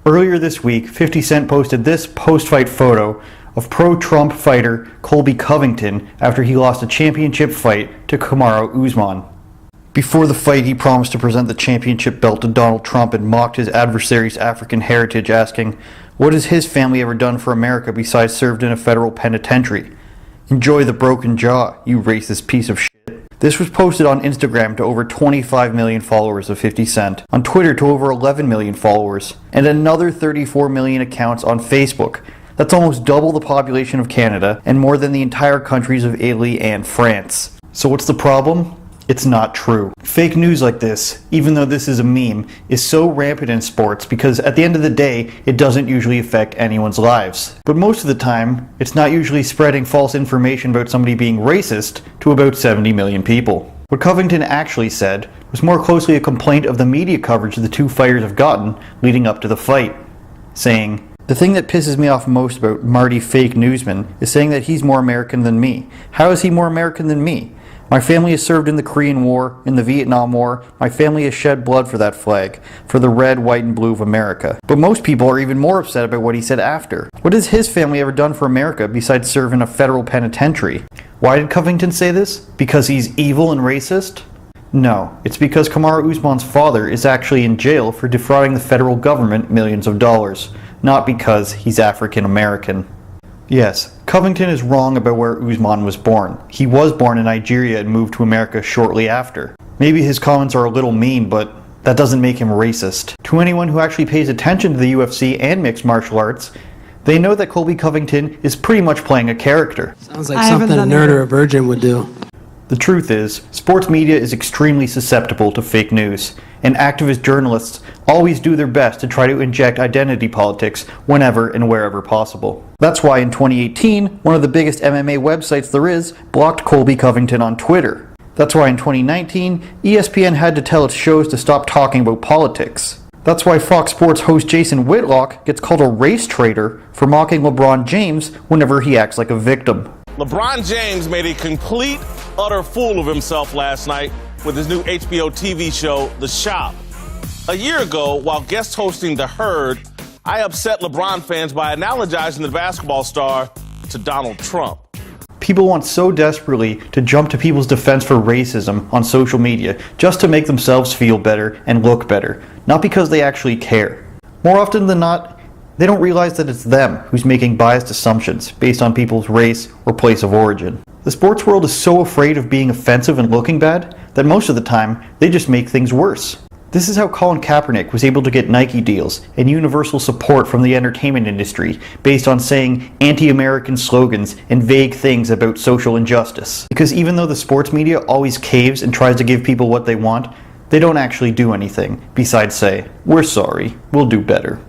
Earlier this week, 50 Cent posted this post-fight photo of pro-Trump fighter Colby Covington after he lost a championship fight to Kamaru Usman. Before the fight, he promised to present the championship belt to Donald Trump and mocked his adversary's African heritage, asking, "What has his family ever done for America besides served in a federal penitentiary? Enjoy the broken jaw, you racist piece of shit." This was posted on Instagram to over 25 million followers of 50 Cent, on Twitter to over 11 million followers, and another 34 million accounts on Facebook. That's almost double the population of Canada and more than the entire countries of Italy and France. So what's the problem? It's not true. Fake news like this, even though this is a meme, is so rampant in sports because at the end of the day, it doesn't usually affect anyone's lives. But most of the time, it's not usually spreading false information about somebody being racist to about 70 million people. What Covington actually said was more closely a complaint of the media coverage the two fighters have gotten leading up to the fight, saying, "The thing that pisses me off most about Marty Fake Newsman is saying that he's more American than me. How is he more American than me? My family has served in the Korean War, in the Vietnam War. My family has shed blood for that flag, for the red, white, and blue of America." But most people are even more upset about what he said after. What has his family ever done for America besides serve in a federal penitentiary? Why did Covington say this? Because he's evil and racist? No, it's because Kamaru Usman's father is actually in jail for defrauding the federal government millions of dollars, not because he's African American. Yes, Covington is wrong about where Usman was born. He was born in Nigeria and moved to America shortly after. Maybe his comments are a little mean, but that doesn't make him racist. To anyone who actually pays attention to the UFC and mixed martial arts, they know that Colby Covington is pretty much playing a character. Sounds like something a nerd or a virgin would do. The truth is, sports media is extremely susceptible to fake news, and activist journalists always do their best to try to inject identity politics whenever and wherever possible. That's why in 2018, one of the biggest MMA websites there is blocked Colby Covington on Twitter. That's why in 2019, ESPN had to tell its shows to stop talking about politics. That's why Fox Sports host Jason Whitlock gets called a race traitor for mocking LeBron James whenever he acts like a victim. LeBron James made a complete, utter fool of himself last night with his new HBO TV show, The Shop. A year ago, while guest hosting The Herd, I upset LeBron fans by analogizing the basketball star to Donald Trump. People want so desperately to jump to people's defense for racism on social media just to make themselves feel better and look better, not because they actually care. More often than not, they don't realize that it's them who's making biased assumptions based on people's race or place of origin. The sports world is so afraid of being offensive and looking bad that most of the time they just make things worse. This is how Colin Kaepernick was able to get Nike deals and universal support from the entertainment industry based on saying anti-American slogans and vague things about social injustice. Because even though the sports media always caves and tries to give people what they want, they don't actually do anything besides say, "We're sorry, we'll do better."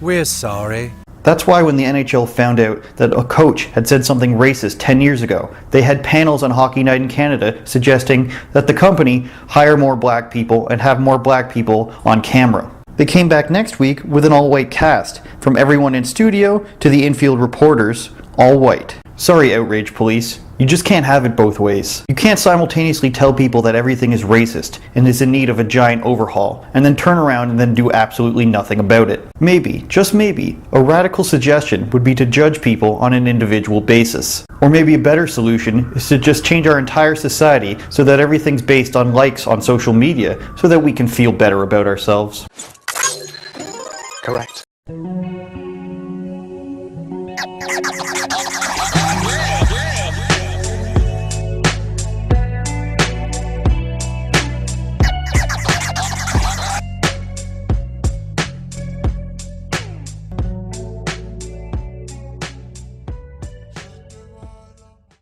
We're sorry. That's why when the NHL found out that a coach had said something racist 10 years ago, they had panels on Hockey Night in Canada suggesting that the company hire more black people and have more black people on camera. They came back next week with an all-white cast, from everyone in studio to the infield reporters, all white. Sorry, outrage police. You just can't have it both ways. You can't simultaneously tell people that everything is racist and is in need of a giant overhaul, and then turn around and then do absolutely nothing about it. Maybe, just maybe, a radical suggestion would be to judge people on an individual basis. Or maybe a better solution is to just change our entire society so that everything's based on likes on social media so that we can feel better about ourselves. Correct.